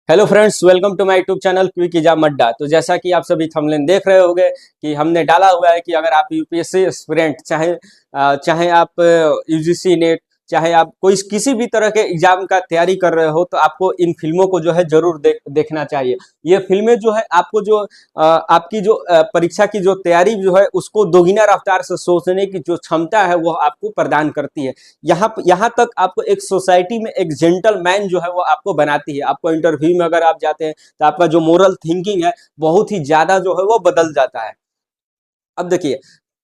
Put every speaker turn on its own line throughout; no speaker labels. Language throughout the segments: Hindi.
Hello friends, welcome to my YouTube channel quick exam Adda. तो जैसा कि आप सभी थंबनेल देख रहे होंगे कि हमने डाला हुआ है कि अगर आप यूपीएससी एस्पिरेंट चाहे आप यूजीसी नेट, चाहे आप कोई किसी भी तरह के एग्जाम का तैयारी कर रहे हो, तो आपको इन फिल्मों को जो है जरूर देखना चाहिए। ये फिल्में जो है आपको जो आपकी जो परीक्षा की जो तैयारी जो है उसको दोगुना रफ्तार से सोचने की जो क्षमता है वो आपको प्रदान करती है। यहाँ तक आपको एक सोसाइटी में एक जेंटलमैन जो है वो आपको बनाती है। आपको इंटरव्यू में अगर आप जाते हैं तो आपका जो मोरल थिंकिंग है बहुत ही ज्यादा जो है वो बदल जाता है। अब देखिए,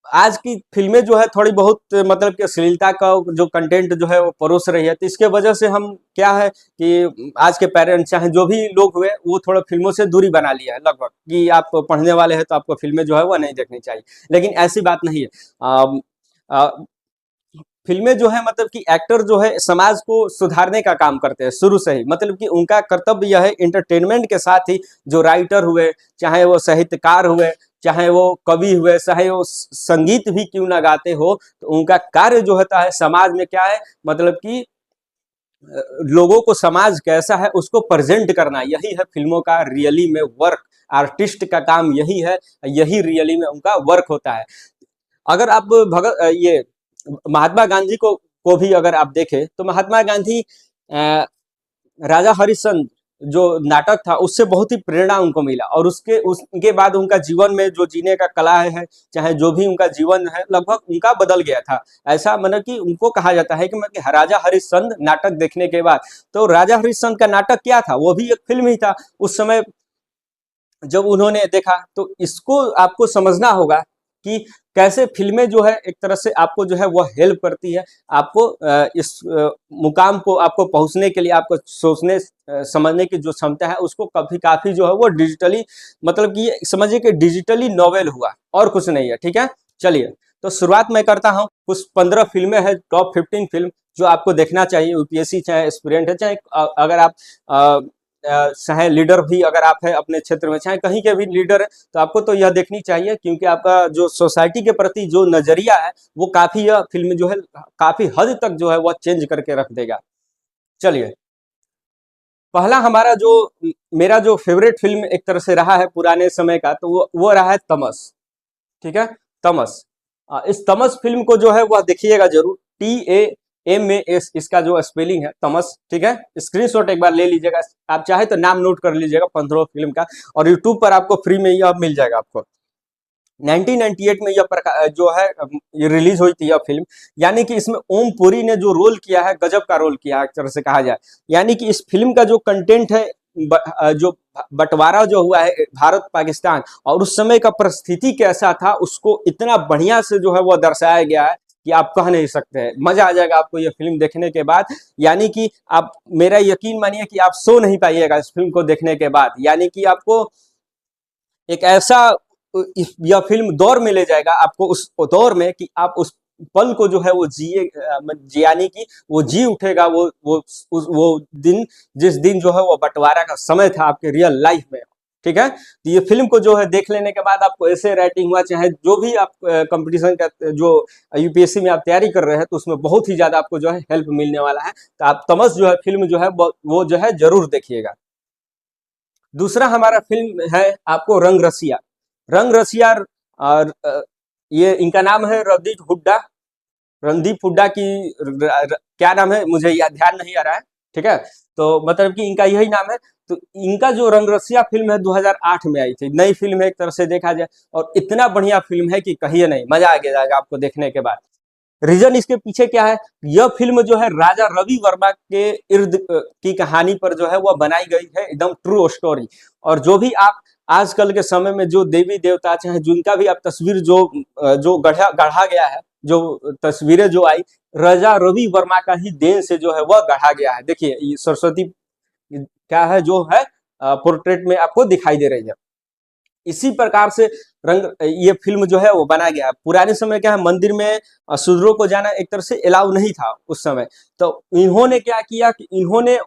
आज की फिल्में जो है थोड़ी बहुत मतलब कि अश्लीलता का जो कंटेंट जो है वो परोस रही है, तो इसके वजह से हम क्या है कि आज के पेरेंट्स चाहे जो भी लोग हुए वो थोड़ा फिल्मों से दूरी बना लिया है लगभग, कि आप पढ़ने वाले हैं तो आपको फिल्में जो है वो नहीं देखनी चाहिए। लेकिन ऐसी बात नहीं है। अम, अ, फिल्में जो है मतलब कि एक्टर जो है समाज को सुधारने का काम करते हैं शुरू से ही। मतलब कि उनका कर्तव्य यह है एंटरटेनमेंट के साथ ही जो राइटर हुए, चाहे वो साहित्यकार हुए, चाहे वो कवि हुए, चाहे वो संगीत भी क्यों ना गाते हो, तो उनका कार्य जो होता है समाज में क्या है, मतलब कि लोगों को समाज कैसा है उसको प्रेजेंट करना, यही है फिल्मों का रियली में वर्क। आर्टिस्ट का काम यही है, यही रियली में उनका वर्क होता है। अगर आप ये महात्मा गांधी को भी अगर आप देखें तो महात्मा गांधी राजा हरिश्चंद्र जो नाटक था उससे बहुत ही प्रेरणा उनको मिला, और उसके बाद उनका जीवन में जो जीने का कला है, चाहे जो भी उनका जीवन है लगभग उनका बदल गया था। ऐसा मतलब कि उनको कहा जाता है कि राजा हरिश्चंद्र नाटक देखने के बाद, तो राजा हरिश्चंद्र का नाटक क्या था, वो भी एक फिल्म ही था उस समय। जब उन्होंने देखा तो इसको आपको समझना होगा कि कैसे फिल्में जो है एक तरह से आपको जो है वो हेल्प करती है, आपको इस मुकाम को आपको पहुंचने के लिए, आपको सोचने समझने की जो क्षमता है उसको काफी जो है वो डिजिटली, मतलब कि समझिए कि डिजिटली नॉवेल हुआ और कुछ नहीं है। ठीक है, चलिए तो शुरुआत मैं करता हूँ। कुछ 15 फिल्में हैं, टॉप 15 फिल्म जो आपको देखना चाहिए। यूपीएससी चाहे एस्पिरेंट है, चाहे अगर आप चाहे लीडर भी अगर आप है अपने क्षेत्र में, चाहे कहीं के भी लीडर है, तो आपको तो यह देखनी चाहिए, क्योंकि आपका जो सोसाइटी के प्रति जो नजरिया है वो काफी, यह फिल्म जो है काफी हद तक जो है वह चेंज करके रख देगा। चलिए, पहला हमारा जो मेरा जो फेवरेट फिल्म एक तरह से रहा है पुराने समय का, तो वो रहा है तमस। ठीक है, तमस। इस तमस फिल्म को जो है वह देखिएगा जरूर। TAMAS इसका जो स्पेलिंग है, तमस। ठीक है, स्क्रीनशॉट एक बार ले लीजिएगा, आप चाहे तो नाम नोट कर लीजिएगा 15 फिल्म का, और यूट्यूब पर आपको फ्री में यह मिल जाएगा आपको। 1998 में यह जो है ये रिलीज हुई थी यह फिल्म। यानी कि इसमें ओम पुरी ने जो रोल किया है, गजब का रोल किया है एक तरह से कहा जाए। यानी कि इस फिल्म का जो कंटेंट है, जो बंटवारा जो हुआ है भारत पाकिस्तान, और उस समय का परिस्थिति कैसा था उसको इतना बढ़िया से जो है वो दर्शाया गया है कि आप कह नहीं सकते हैं। मजा आ जाएगा आपको ये फिल्म देखने के बाद। यानी कि आप मेरा यकीन मानिए कि आप सो नहीं पाइएगा इस फिल्म को देखने के बाद। यानी कि आपको एक ऐसा यह फिल्म दौर में ले जाएगा आपको, उस दौर में कि आप उस पल को जो है वो यानी कि वो जी उठेगा, वो दिन, जिस दिन जो है वो बंटवारा का समय था आपके रियल लाइफ में। ठीक है, तो ये फिल्म को जो है देख लेने के बाद आपको ऐसे राइटिंग हुआ, चाहे जो भी आप कंपटीशन का जो यूपीएससी में आप तैयारी कर रहे हैं, तो उसमें बहुत ही ज्यादा आपको जो है हेल्प मिलने वाला है। तो आप तमस जो है फिल्म जो है वो जो है जरूर देखिएगा। दूसरा हमारा फिल्म है आपको रंग रसिया। रंग रसिया, और ये इनका नाम है रणदीप हुड्डा। रणदीप हुड्डा की क्या नाम है मुझे याद ध्यान नहीं आ रहा है। ठीक है, तो मतलब कि इनका यही नाम है। तो इनका जो रंग रसिया फिल्म है 2008 में आई थी, नई फिल्म है एक तरह से देखा जाए, और इतना बढ़िया फिल्म है कि कहिए नहीं, मजा आ जाएगा आपको देखने के बाद। रीजन इसके पीछे क्या है, यह फिल्म जो है राजा रवि वर्मा के इर्द की कहानी पर जो है वह बनाई गई है, एकदम ट्रू स्टोरी। और जो भी आप आजकल के समय में जो देवी देवता चाहे जिनका भी आप तस्वीर जो गढ़ा गया है, जो तस्वीरें जो आई, राजा रवि वर्मा का ही देन से जो है वह गढ़ा गया है। देखिए ये सरस्वती क्या है जो है पोर्ट्रेट में आपको दिखाई दे रही है। इसी प्रकार से रंग ये फिल्म जो है वो बना गया। पुराने समय क्या है, मंदिर में शूद्रों को जाना एक तरह से अलाउ नहीं था उस समय। तो इन्होंने क्या किया कि इन्होंने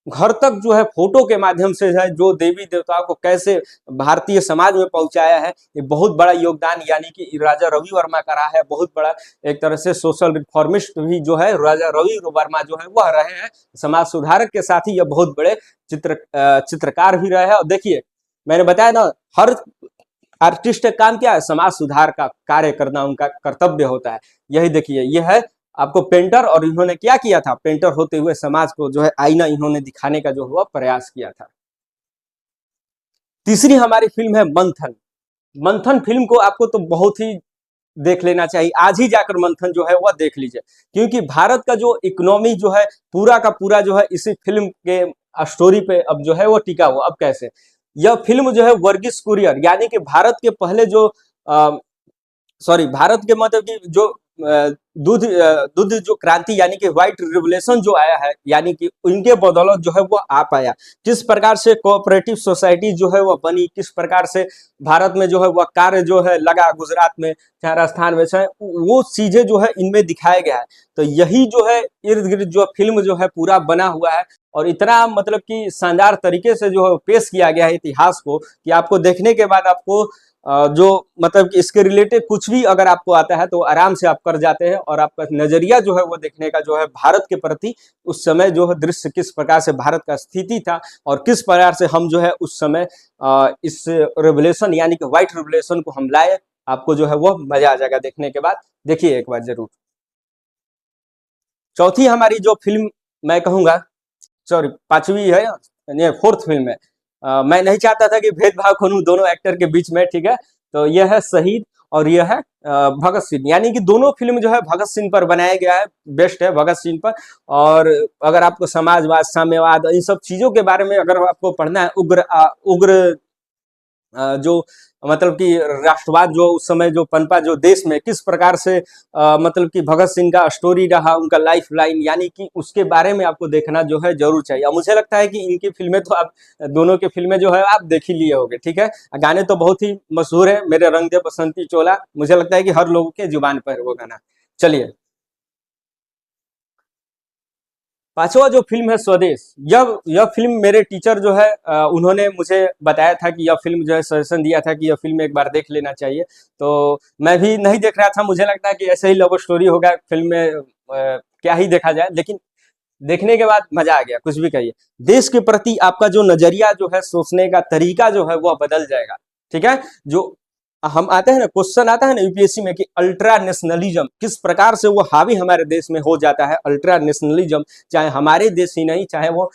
घर तक जो है फोटो के माध्यम से है जो देवी देवताओं को कैसे भारतीय समाज में पहुंचाया है, ये बहुत बड़ा योगदान यानी कि राजा रवि वर्मा का रहा है। बहुत बड़ा एक तरह से सोशल रिफॉर्मिस्ट भी जो है राजा रवि वर्मा जो है वह रहे हैं। समाज सुधारक के साथ ही ये बहुत बड़े चित्रकार भी रहे हैं। और देखिए मैंने बताया ना, हर आर्टिस्ट का काम क्या है, समाज सुधार का कार्य करना उनका कर्तव्य होता है। यही देखिए ये है आपको पेंटर, और इन्होंने क्या किया था, पेंटर होते हुए समाज को जो है आईना इन्होंने दिखाने का जो हुआ प्रयास किया था। तीसरी हमारी फिल्म है मंथन। मंथन फिल्म को आपको तो बहुत ही देख लेना चाहिए, आज ही जाकर मंथन जो है वह देख लीजिए, क्योंकि भारत का जो इकोनॉमी जो है पूरा का पूरा जो है इसी फिल्म के स्टोरी पे अब जो है वो टिका हुआ। अब कैसे, यह फिल्म जो है वर्गीस कुरियन यानी कि भारत के पहले जो भारत के मतलब कि जो दूध जो क्रांति यानी कि व्हाइट रिवोल्यूशन जो आया है, यानी कि उनके बदौलत जो है वो आ पाया। किस प्रकार से कोऑपरेटिव सोसाइटी जो है वो बनी, किस प्रकार से भारत में जो है वह कार्य जो है लगा, गुजरात में चाहे राजस्थान में, चाहे वो चीजें जो है इनमें दिखाया गया है। तो यही जो है इर्द गिर्द जो फिल्म जो है पूरा बना हुआ है, और इतना मतलब कि शानदार तरीके से जो है पेश किया गया है इतिहास को, कि आपको देखने के बाद आपको जो मतलब कि इसके रिलेटेड कुछ भी अगर आपको आता है तो आराम से आप कर जाते हैं, और आपका नजरिया जो है वो देखने का जो है भारत के प्रति उस समय जो है दृश्य किस प्रकार से भारत का स्थिति था, और किस प्रकार से हम जो है उस समय इस रेवोल्यूशन यानी कि व्हाइट रेवोल्यूशन को हम लाए, आपको जो है वो मजा आ जाएगा देखने के बाद। देखिए एक बार जरूर। चौथी हमारी जो फिल्म मैं कहूंगा, सॉरी पांचवी है, ये फोर्थ फिल्म है। मैं नहीं चाहता था कि भेदभाव करूं दोनों एक्टर के बीच में, ठीक है। तो यह है शहीद और यह है भगत सिंह, यानी कि दोनों फिल्म जो है भगत सिंह पर बनाया गया है, बेस्ट है भगत सिंह पर। और अगर आपको समाजवाद, साम्यवाद, इन सब चीजों के बारे में अगर आपको पढ़ना है, उग्र जो मतलब कि राष्ट्रवाद जो उस समय जो पनपा जो देश में, किस प्रकार से मतलब कि भगत सिंह का स्टोरी रहा, उनका लाइफ लाइन, यानी कि उसके बारे में आपको देखना जो है जरूर चाहिए। और मुझे लगता है कि इनकी फिल्में तो आप दोनों की फिल्में जो है आप देख ही लिए होंगे, ठीक है। गाने तो बहुत ही मशहूर है, मेरे रंग दे बसंती चोला, मुझे लगता है कि हर लोगों के जुबान पर है वो गाना। चलिए पांचवा जो फिल्म है स्वदेश। यह फिल्म मेरे टीचर जो है उन्होंने मुझे बताया था कि यह फिल्म जो है, सजेशन दिया था कि यह फिल्म एक बार देख लेना चाहिए। तो मैं भी नहीं देख रहा था, मुझे लगता है कि ऐसे ही लव स्टोरी होगा फिल्म में, क्या ही देखा जाए, लेकिन देखने के बाद मजा आ गया, कुछ भी कहिए। देश के प्रति आपका जो नजरिया जो है, सोचने का तरीका जो है वह बदल जाएगा, ठीक है। जो हम आते हैं ना, क्वेश्चन आता है ना यूपीएससी में कि अल्ट्रा नेशनलिज्म किस प्रकार से वो हावी हमारे देश में हो जाता है। अल्ट्रा नेशनलिज्म चाहे हमारे देश ही नहीं, चाहे वो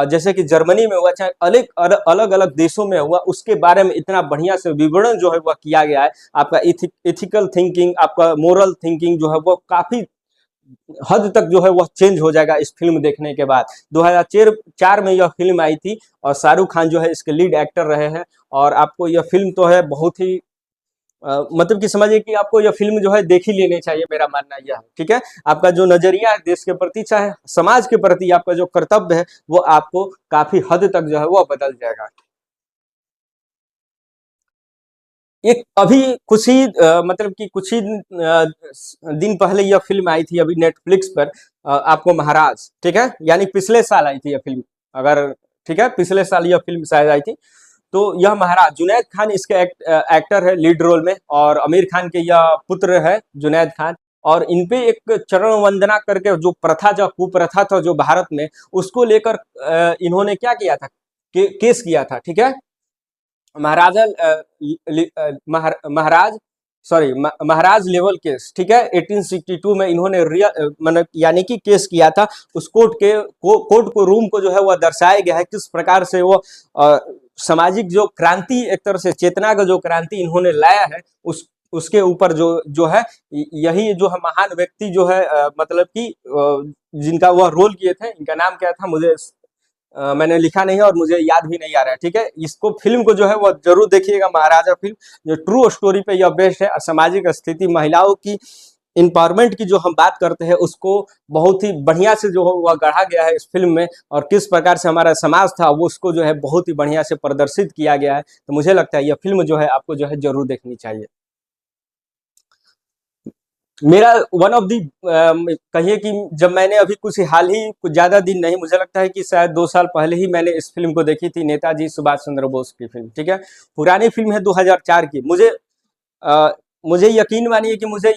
जैसे कि जर्मनी में हुआ, चाहे अलग अलग देशों में हुआ, उसके बारे में इतना बढ़िया से विवरण जो है वह किया गया है। आपका इथिकल थिंकिंग, आपका मोरल थिंकिंग जो है वो काफी हद तक जो है वह चेंज हो जाएगा इस फिल्म देखने के बाद। 2004 में यह फिल्म आई थी, और शाहरुख खान जो है इसके लीड एक्टर रहे हैं। और आपको यह फिल्म तो है बहुत ही मतलब कि समझिए कि आपको यह फिल्म जो है देख ही लेनी चाहिए, मेरा मानना यह है, ठीक है। आपका जो नजरिया है देश के प्रति, चाहे समाज के प्रति, आपका जो कर्तव्य है वो आपको काफी हद तक जो है वो बदल जाएगा। एक अभी कुछ ही मतलब कि कुछ ही दिन पहले यह फिल्म आई थी अभी नेटफ्लिक्स पर, आपको महाराज, ठीक है, यानी पिछले साल आई थी यह फिल्म, अगर ठीक है पिछले साल यह फिल्म शायद आई थी। तो यह महाराज, जुनैद खान इसके एक्टर है लीड रोल में, और आमिर खान के यह पुत्र है जुनैद खान। और इनपे एक चरण वंदना करके जो प्रथा, जो कुप्रथा था जो भारत में, उसको लेकर इन्होंने क्या किया था, केस किया था, ठीक है। महाराजा महाराज, सॉरी महाराज लेवल केस, ठीक है। 1862 में इन्होंने रियल मतलब यानी कि केस किया था। उस कोर्ट को रूम को जो है वह दर्शाया गया है किस प्रकार से वो सामाजिक जो क्रांति, एक तरह से चेतना का जो क्रांति इन्होंने लाया है, उसके ऊपर जो है, यही जो है महान व्यक्ति जो है मतलब कि जिनका वह रोल किए थे, इनका नाम क्या था मुझे मैंने लिखा नहीं है और मुझे याद भी नहीं आ रहा है, ठीक है। इसको फिल्म को जो है वो जरूर देखिएगा, महाराजा फिल्म जो ट्रू स्टोरी पे यह बेस्ड है। सामाजिक स्थिति, महिलाओं की इंपावरमेंट की जो हम बात करते हैं, उसको बहुत ही बढ़िया से जो है वह गढ़ा गया है इस फिल्म में, और किस प्रकार से हमारा समाज था वो उसको जो है बहुत ही बढ़िया से प्रदर्शित किया गया है। तो मुझे लगता है यह फिल्म जो है आपको जो है जरूर देखनी चाहिए। मेरा वन ऑफ दी कहिए कि जब मैंने अभी कुछ हाल ही कुछ ज्यादा दिन नहीं, मुझे लगता है कि शायद 2 साल पहले ही मैंने इस फिल्म को देखी थी, नेताजी सुभाष चंद्र बोस की फिल्म। ठीक है, पुरानी फिल्म है 2004 की। अ, मुझे यकीन मानिए कि मुझे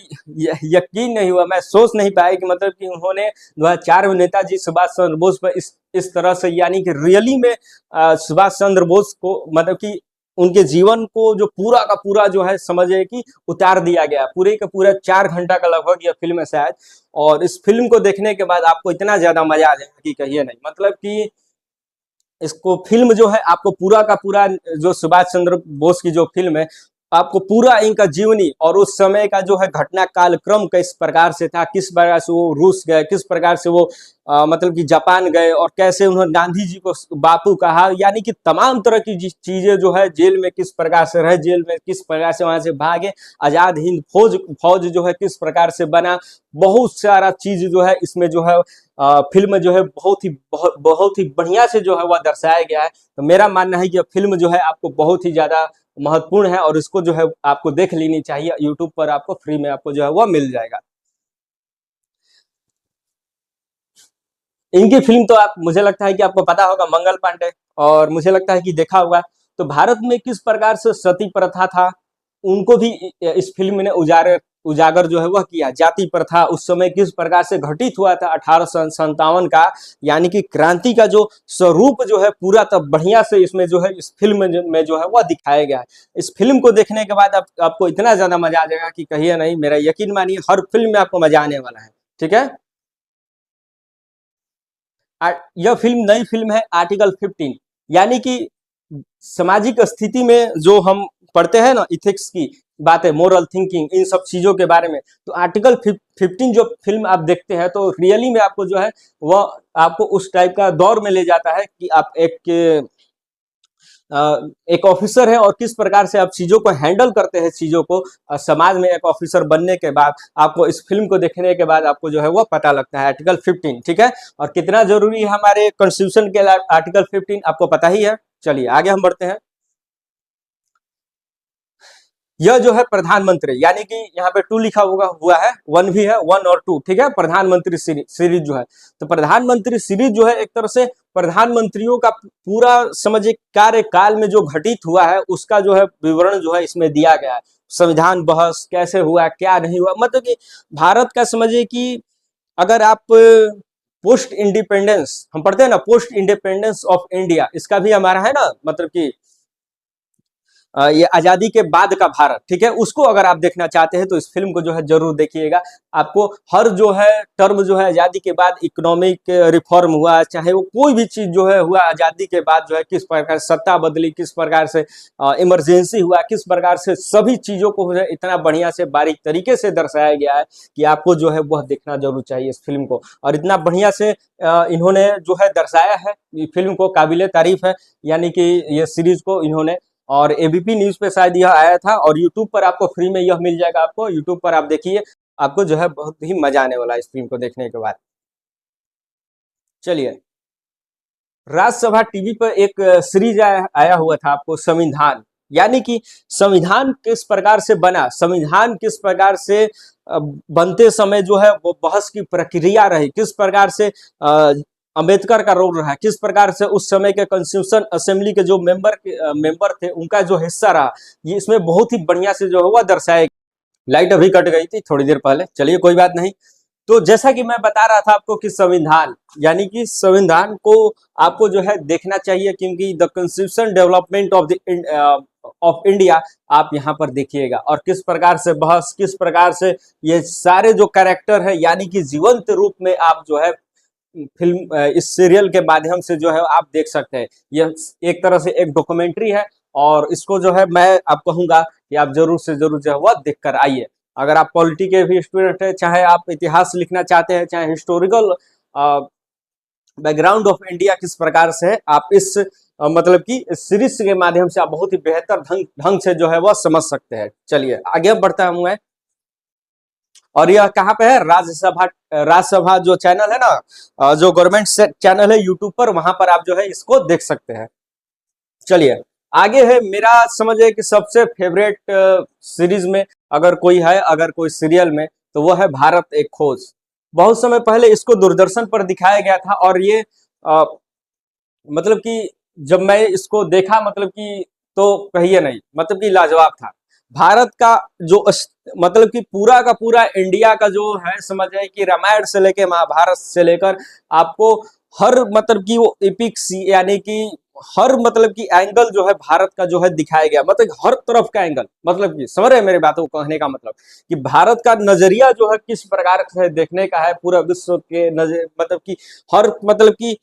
यकीन नहीं हुआ, मैं सोच नहीं पाया कि मतलब कि उन्होंने 2004 में नेताजी सुभाष चंद्र बोस पर इस तरह से, यानी कि रियली में सुभाष चंद्र बोस को मतलब कि उनके जीवन को जो पूरा का पूरा जो है समझिए कि उतार दिया गया। पूरे का पूरा 4 घंटा का लगभग यह फिल्म है शायद। और इस फिल्म को देखने के बाद आपको इतना ज्यादा मजा आ जाएगा कि कहिए नहीं। मतलब कि इसको फिल्म जो है आपको पूरा का पूरा, जो सुभाष चंद्र बोस की जो फिल्म है, आपको पूरा इनका जीवनी और उस समय का जो है घटना कालक्रम किस प्रकार से था, किस प्रकार से वो रूस गए, किस प्रकार से वो मतलब कि जापान गए, और कैसे उन्होंने गांधी जी को बापू कहा, यानी कि तमाम तरह की चीजें जो है, जेल में किस प्रकार से रहे, जेल में किस प्रकार से वहां से भागे, आजाद हिंद फौज फौज जो है किस प्रकार से बना, बहुत सारा चीज जो है इसमें जो है फिल्म जो है बहुत ही बढ़िया से जो है वह दर्शाया गया है। तो मेरा मानना है कि यह फिल्म जो है आपको बहुत ही ज्यादा महत्वपूर्ण है, और इसको जो है आपको देख लेनी चाहिए। यूट्यूब पर आपको फ्री में आपको जो है वह मिल जाएगा। इनकी फिल्म तो आप, मुझे लगता है कि आपको पता होगा, मंगल पांडे, और मुझे लगता है कि देखा होगा। तो भारत में किस प्रकार से सती प्रथा था, उनको भी इस फिल्म ने उजागर जो है वह किया। जाति प्रथा उस समय किस प्रकार से घटित हुआ था 1857 का, यानी कि क्रांति का जो स्वरूप जो है पूरा तब बढ़िया से इसमें जो है इस फिल्म में जो है वह दिखाया गया है। इस फिल्म को देखने के बाद आपको इतना ज्यादा मजा आ जाएगा कि कहिए नहीं। मेरा यकीन मानिए, हर फिल्म में आपको मजा आने वाला है। ठीक है। यह फिल्म नई फिल्म है आर्टिकल 15, यानी कि सामाजिक स्थिति में जो हम पढ़ते हैं ना, इथिक्स की बातें, मोरल थिंकिंग, इन सब चीजों के बारे में। तो आर्टिकल 15 जो फिल्म आप देखते हैं, तो रियली में आपको जो है वह आपको उस टाइप का दौर में ले जाता है कि आप एक ऑफिसर है, और किस प्रकार से आप चीजों को हैंडल करते हैं, चीजों को समाज में एक ऑफिसर बनने के बाद आपको इस फिल्म को देखने के बाद आपको जो है वो पता लगता है आर्टिकल 15। ठीक है। और कितना जरूरी है हमारे कॉन्स्टिट्यूशन के आर्टिकल 15 आपको पता ही है। चलिए आगे हम बढ़ते हैं। यह जो है प्रधानमंत्री, यानी कि यहाँ पे 2 लिखा हुआ है, 1 भी है, 1 और 2। ठीक है। प्रधानमंत्री सीरीज जो है, तो प्रधानमंत्री सीरीज जो है एक तरह से प्रधानमंत्रियों का पूरा समझिए कार्यकाल में जो घटित हुआ है उसका जो है विवरण जो है इसमें दिया गया है। संविधान बहस कैसे हुआ, क्या नहीं हुआ, मतलब कि भारत का समझिए कि अगर आप पोस्ट इंडिपेंडेंस हम पढ़ते हैं ना, पोस्ट इंडिपेंडेंस ऑफ इंडिया, इसका भी हमारा है ना, मतलब कि ये आजादी के बाद का भारत। ठीक है। उसको अगर आप देखना चाहते हैं तो इस फिल्म को जो है जरूर देखिएगा। आपको हर जो है टर्म जो है आजादी के बाद इकोनॉमिक रिफॉर्म हुआ, चाहे वो कोई भी चीज जो है हुआ आजादी के बाद, जो है किस प्रकार सत्ता बदली, किस प्रकार से इमरजेंसी हुआ, किस प्रकार से सभी चीजों को जो है इतना बढ़िया से बारीक तरीके से दर्शाया गया है कि आपको जो है वह देखना जरूर चाहिए इस फिल्म को। और इतना बढ़िया से इन्होंने जो है दर्शाया है, फिल्म को काबिले तारीफ है, यानी कि ये सीरीज को इन्होंने। और एबीपी न्यूज पे शायद यह आया था, और यूट्यूब पर आपको फ्री में यह मिल जाएगा। आपको यूट्यूब पर आप देखिए, आपको जो है बहुत ही मजा आने वाला है इस फिल्म को देखने के बाद। चलिए, राज्यसभा टीवी पर एक सीरीज आया हुआ था आपको, संविधान, यानी कि संविधान किस प्रकार से बना, संविधान किस प्रकार से बनते समय जो है वो बहस की प्रक्रिया रही, किस प्रकार से अंबेडकर का रोल रहा, किस प्रकार से उस समय के कॉन्स्टिट्यूशन असेंबली के जो मेंबर थे उनका जो हिस्सा रहा, ये इसमें बहुत ही बढ़िया से जो हुआ दर्शाया। लाइट अभी कट गई थी थोड़ी देर पहले, चलिए कोई बात नहीं। तो जैसा कि मैं बता रहा था आपको कि संविधान, यानी कि संविधान को आपको जो है देखना चाहिए, क्योंकि the constitution development of India आप यहाँ पर देखिएगा, और किस प्रकार से बहस, किस प्रकार से ये सारे जो कैरेक्टर है, यानी कि जीवंत रूप में आप जो है फिल्म इस सीरियल के माध्यम से जो है आप देख सकते हैं। यह एक तरह से एक डॉक्यूमेंट्री है, और इसको जो है मैं आप कहूंगा कि आप जरूर से जरूर जो है वह देख कर आइए। अगर आप पॉलिटी के भी स्टूडेंट है, चाहे आप इतिहास लिखना चाहते हैं, चाहे हिस्टोरिकल बैकग्राउंड ऑफ इंडिया किस प्रकार से है, आप इस मतलब कि सीरीज के माध्यम से आप बहुत ही बेहतर ढंग से जो है वह समझ सकते हैं। चलिए आगे बढ़ता हूं मैं। और यह कहाँ पे है, राज्यसभा जो चैनल है ना, जो गवर्नमेंट चैनल है यूट्यूब पर, वहां पर आप जो है इसको देख सकते हैं। चलिए आगे है मेरा समझिए कि सबसे फेवरेट सीरीज में अगर कोई है, अगर कोई सीरियल में, तो वो है भारत एक खोज। बहुत समय पहले इसको दूरदर्शन पर दिखाया गया था और ये मतलब कि जब मैं इसको देखा मतलब कि तो कहिए नहीं, मतलब कि लाजवाब था। भारत का जो मतलब कि पूरा का पूरा इंडिया का जो है समझ आए कि रामायण से लेके महाभारत से लेकर आपको हर मतलब कि वो एपिक्स यानी कि हर मतलब कि एंगल जो है भारत का जो है दिखाया गया, मतलब हर तरफ का एंगल, मतलब कि समझ रहे हैं मेरी बातों को कहने का मतलब कि भारत का नजरिया जो है किस प्रकार से देखने का है पूरा विश्व के नजर, मतलब कि हर मतलब कि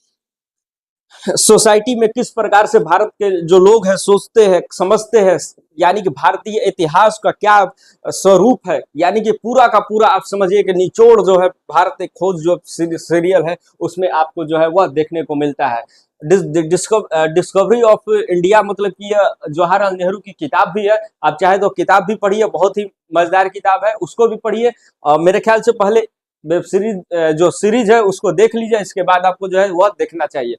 सोसाइटी में किस प्रकार से भारत के जो लोग हैं सोचते हैं समझते हैं, यानी कि भारतीय इतिहास का क्या स्वरूप है, यानी कि पूरा का पूरा आप समझिए कि निचोड़ जो है भारत एक खोज जो सीरियल है उसमें आपको जो है वह देखने को मिलता है। डिस्कवरी ऑफ इंडिया मतलब कि यह जवाहरलाल नेहरू की किताब भी है, आप चाहे तो किताब भी पढ़िए, बहुत ही मजेदार किताब है, उसको भी पढ़िए। और मेरे ख्याल से पहले वेब सीरीज जो सीरीज है उसको देख लीजिए, इसके बाद आपको जो है वह देखना चाहिए।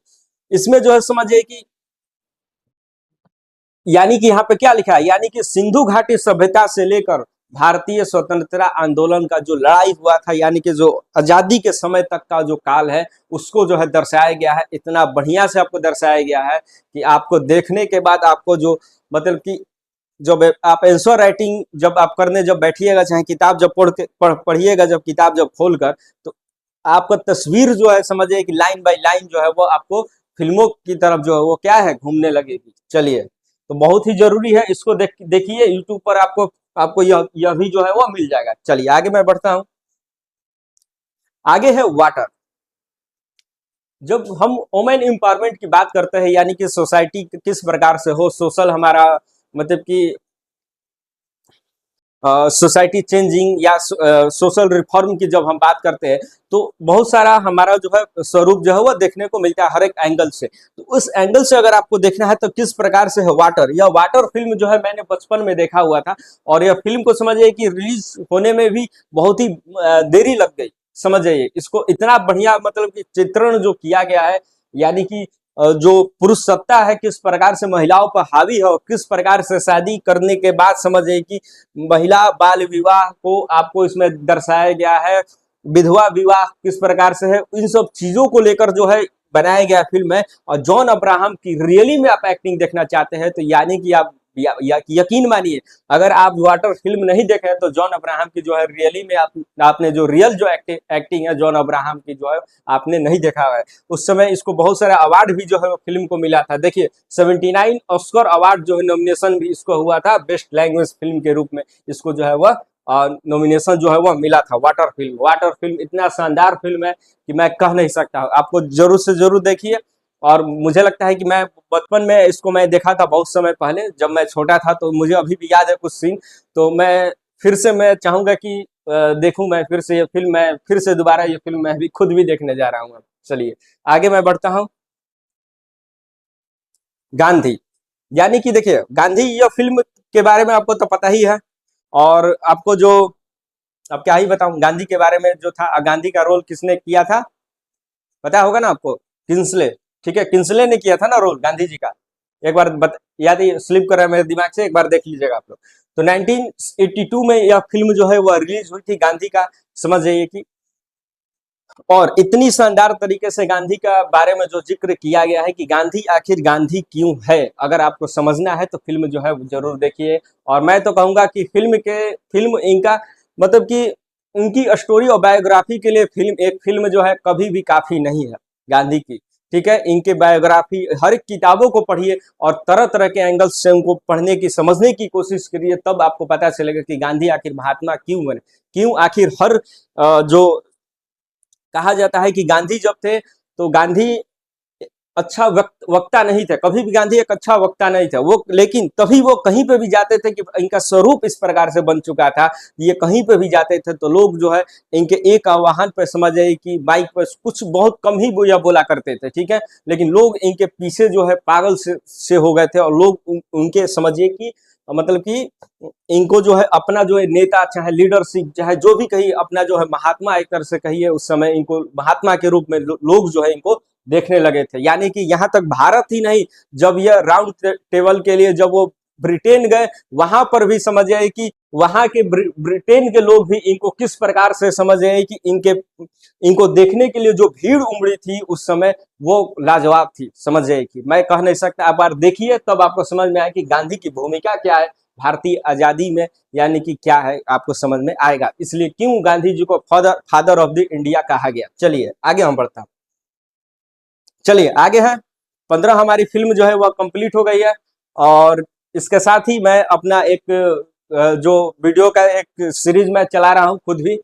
इसमें जो है समझिए कि यानी कि यहाँ पे क्या लिखा है, यानी कि सिंधु घाटी सभ्यता से लेकर भारतीय स्वतंत्रता आंदोलन का जो लड़ाई हुआ था, यानी कि जो आजादी के समय तक का जो काल है उसको जो है दर्शाया गया है। इतना बढ़िया से आपको दर्शाया गया है कि आपको देखने के बाद आपको जो मतलब कि जब आप आंसर राइटिंग जब आप करने जब बैठिएगा, चाहे किताब जब पढ़िएगा, जब किताब जब खोलकर, तो आपका तस्वीर जो है समझिए कि लाइन बाय लाइन जो है वो आपको फिल्मों की तरफ जो है वो क्या है घूमने लगेगी। चलिए, तो बहुत ही जरूरी है, इसको देखिए यूट्यूब पर आपको आपको यह भी जो है वो मिल जाएगा। चलिए आगे मैं बढ़ता हूँ। आगे है वाटर। जब हम वुमेन एम्पावरमेंट की बात करते हैं, यानी कि सोसाइटी किस प्रकार से हो, सोशल हमारा मतलब कि सोसाइटी चेंजिंग या सोशल रिफॉर्म की जब हम बात करते हैं तो बहुत सारा हमारा जो है स्वरूप जो है वो देखने को मिलता है हर एक एंगल से। तो उस एंगल से अगर आपको देखना है तो किस प्रकार से है वाटर, यह वाटर फिल्म जो है मैंने बचपन में देखा हुआ था और यह फिल्म को समझिए कि रिलीज होने में भी बहुत ही देरी लग गई। समझ जाइए इसको इतना बढ़िया मतलब कि चित्रण जो किया गया है, यानी कि जो पुरुष सत्ता है किस प्रकार से महिलाओं पर हावी है और किस प्रकार से शादी करने के बाद समझिए कि महिला बाल विवाह को आपको इसमें दर्शाया गया है, विधवा विवाह किस प्रकार से है, इन सब चीजों को लेकर जो है बनाया गया फिल्म है। और जॉन अब्राहम की रियली में आप एक्टिंग देखना चाहते हैं तो यानी कि आप यकीन मानिए, अगर आप वाटर फिल्म नहीं देखे हैं तो जॉन अब्राहम की जो है रियली में आपने जो रियल जो एक्टिंग है जॉन अब्राहम की जो है आपने नहीं देखा है। उस समय इसको बहुत सारा अवार्ड भी जो है फिल्म को मिला था। देखिए 79 ऑस्कर अवार्ड जो है नॉमिनेशन भी इसको हुआ था बेस्ट लैंग्वेज फिल्म के रूप में, इसको जो है वह नॉमिनेशन जो है वह मिला था। वाटर फिल्म इतना शानदार फिल्म है कि मैं कह नहीं सकता, आपको जरूर से जरूर देखिए। और मुझे लगता है कि मैं बचपन में इसको मैं देखा था बहुत समय पहले जब मैं छोटा था, तो मुझे अभी भी याद है कुछ सीन। तो मैं फिर से मैं चाहूंगा कि देखूं मैं फिर से ये फिल्म, मैं फिर से दोबारा ये फिल्म मैं भी खुद भी देखने जा रहा हूँ। चलिए आगे मैं बढ़ता हूँ। गांधी, यानी कि देखिए गांधी यह फिल्म के बारे में आपको तो पता ही है। और आपको जो अब क्या ही बताऊं गांधी के बारे में, जो था गांधी का रोल किसने किया था पता होगा ना आपको, किंसले। ठीक है, किंसले ने किया था ना रोल गांधी जी का। एक बार याद ही स्लिप कर रहा है मेरे दिमाग से, एक बार देख लीजिएगा आप लोग। तो 1982 में यह फिल्म जो है वह रिलीज हुई थी गांधी का, समझ जाइए कि, और इतनी शानदार तरीके से गांधी का बारे में जो जिक्र किया गया है कि गांधी आखिर गांधी क्यों है, अगर आपको समझना है तो फिल्म जो है जरूर देखिए। और मैं तो कहूंगा कि फिल्म इनका मतलब कि उनकी स्टोरी और बायोग्राफी के लिए एक फिल्म जो है कभी भी काफी नहीं है गांधी की। ठीक है, इनके बायोग्राफी हर एक किताबों को पढ़िए और तरह तरह के एंगल्स से उनको पढ़ने की समझने की कोशिश करिए, तब आपको पता चलेगा कि गांधी आखिर महात्मा क्यों बने, क्यों आखिर हर जो कहा जाता है कि गांधी जब थे तो गांधी अच्छा वक्ता नहीं थे, कभी भी गांधी एक अच्छा वक्ता नहीं थे वो, लेकिन तभी वो कहीं पे भी जाते थे कि इनका स्वरूप इस प्रकार से बन चुका था, ये कहीं पे भी जाते थे तो लोग जो है इनके एक आह्वान पर समझ आए कि माइक पर कुछ बहुत कम ही बोला करते थे। ठीक है, लेकिन लोग इनके पीछे जो है पागल से हो गए थे और लोग उनके समझिए कि मतलब कि इनको जो है अपना जो है नेता चाहे लीडरशिप चाहे जो भी कही अपना जो है महात्मा एक तरह से कहिए, उस समय इनको महात्मा के रूप में लोग जो है इनको देखने लगे थे। यानी कि यहाँ तक भारत ही नहीं, जब यह राउंड टेबल के लिए जब वो ब्रिटेन गए, वहां पर भी समझ आए कि वहां के ब्रिटेन के लोग भी इनको किस प्रकार से समझ आए कि इनको देखने के लिए जो भीड़ उमड़ी थी उस समय वो लाजवाब थी। समझ आए कि मैं कह नहीं सकता, आप बार देखिए तब आपको समझ में आए कि गांधी की भूमिका क्या है भारतीय आजादी में, यानी कि क्या है आपको समझ में आएगा। इसलिए क्यों गांधी जी को फादर ऑफ द इंडिया कहा गया। चलिए आगे हम बढ़ता हूं। चलिए आगे है 15 हमारी फिल्म जो है वह कंप्लीट हो गई है, और इसके साथ ही मैं अपना एक जो वीडियो का एक सीरीज मैं चला रहा हूं खुद भी,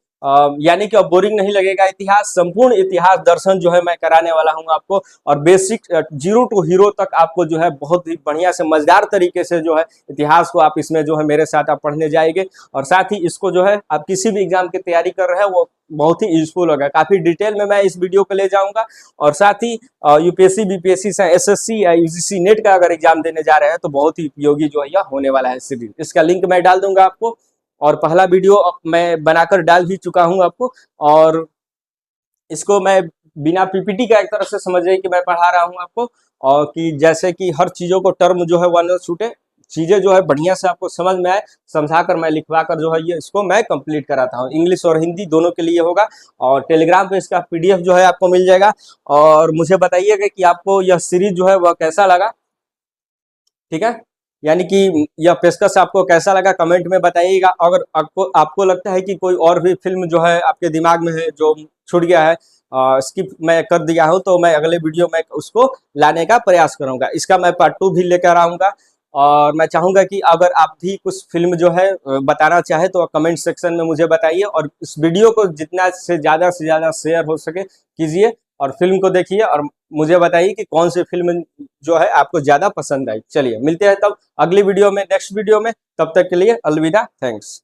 यानी कि अब बोरिंग नहीं लगेगा। इतिहास, संपूर्ण इतिहास दर्शन जो है मैं कराने वाला हूं आपको, और बेसिक जीरो टू हीरो तक आपको जो है बहुत ही बढ़िया से मजेदार तरीके से जो है इतिहास को आप इसमें जो है मेरे साथ आप पढ़ने जाएंगे। और साथ ही इसको जो है आप किसी भी एग्जाम की तैयारी कर रहे हैं वो बहुत ही यूजफुल होगा। काफी डिटेल में मैं इस वीडियो को ले जाऊंगा, और साथ ही यूपीएससी बीपीएससी से एसएससी या यूजीसी नेट का अगर एग्जाम देने जा रहे हैं तो बहुत ही उपयोगी जो है यह होने वाला है सीरीज। इसका लिंक मैं डाल दूंगा आपको, और पहला वीडियो मैं बनाकर डाल भी चुका हूं आपको, और इसको मैं बिना पीपीटी का एक तरह से समझिए कि मैं पढ़ा रहा हूं आपको, और कि जैसे कि हर चीजों को टर्म जो है वन न छूटे, चीजें जो है बढ़िया से आपको समझ में आए, समझाकर मैं लिखवा कर जो है ये इसको मैं कंप्लीट कराता हूँ। इंग्लिश और हिंदी दोनों के लिए होगा, और टेलीग्राम पे इसका पीडीएफ जो है आपको मिल जाएगा। और मुझे बताइएगा कि आपको यह सीरीज जो है वह कैसा लगा, ठीक है, यानी कि यह पेशकश आपको कैसा लगा कमेंट में बताइएगा। अगर आपको लगता है कि कोई और भी फिल्म जो है आपके दिमाग में है जो छूट गया है, स्किप मैं कर दिया हूं, तो मैं अगले वीडियो में उसको लाने का प्रयास करूंगा। इसका मैं पार्ट 2 भी लेकर आऊंगा, और मैं चाहूंगा कि अगर आप भी कुछ फिल्म जो है बताना चाहे तो कमेंट सेक्शन में मुझे बताइए, और इस वीडियो को जितना से ज़्यादा शेयर हो सके कीजिए, और फिल्म को देखिए और मुझे बताइए कि कौन सी फिल्म जो है आपको ज़्यादा पसंद आई। चलिए मिलते हैं तब अगली वीडियो में, नेक्स्ट वीडियो में, तब तक के लिए अलविदा, थैंक्स।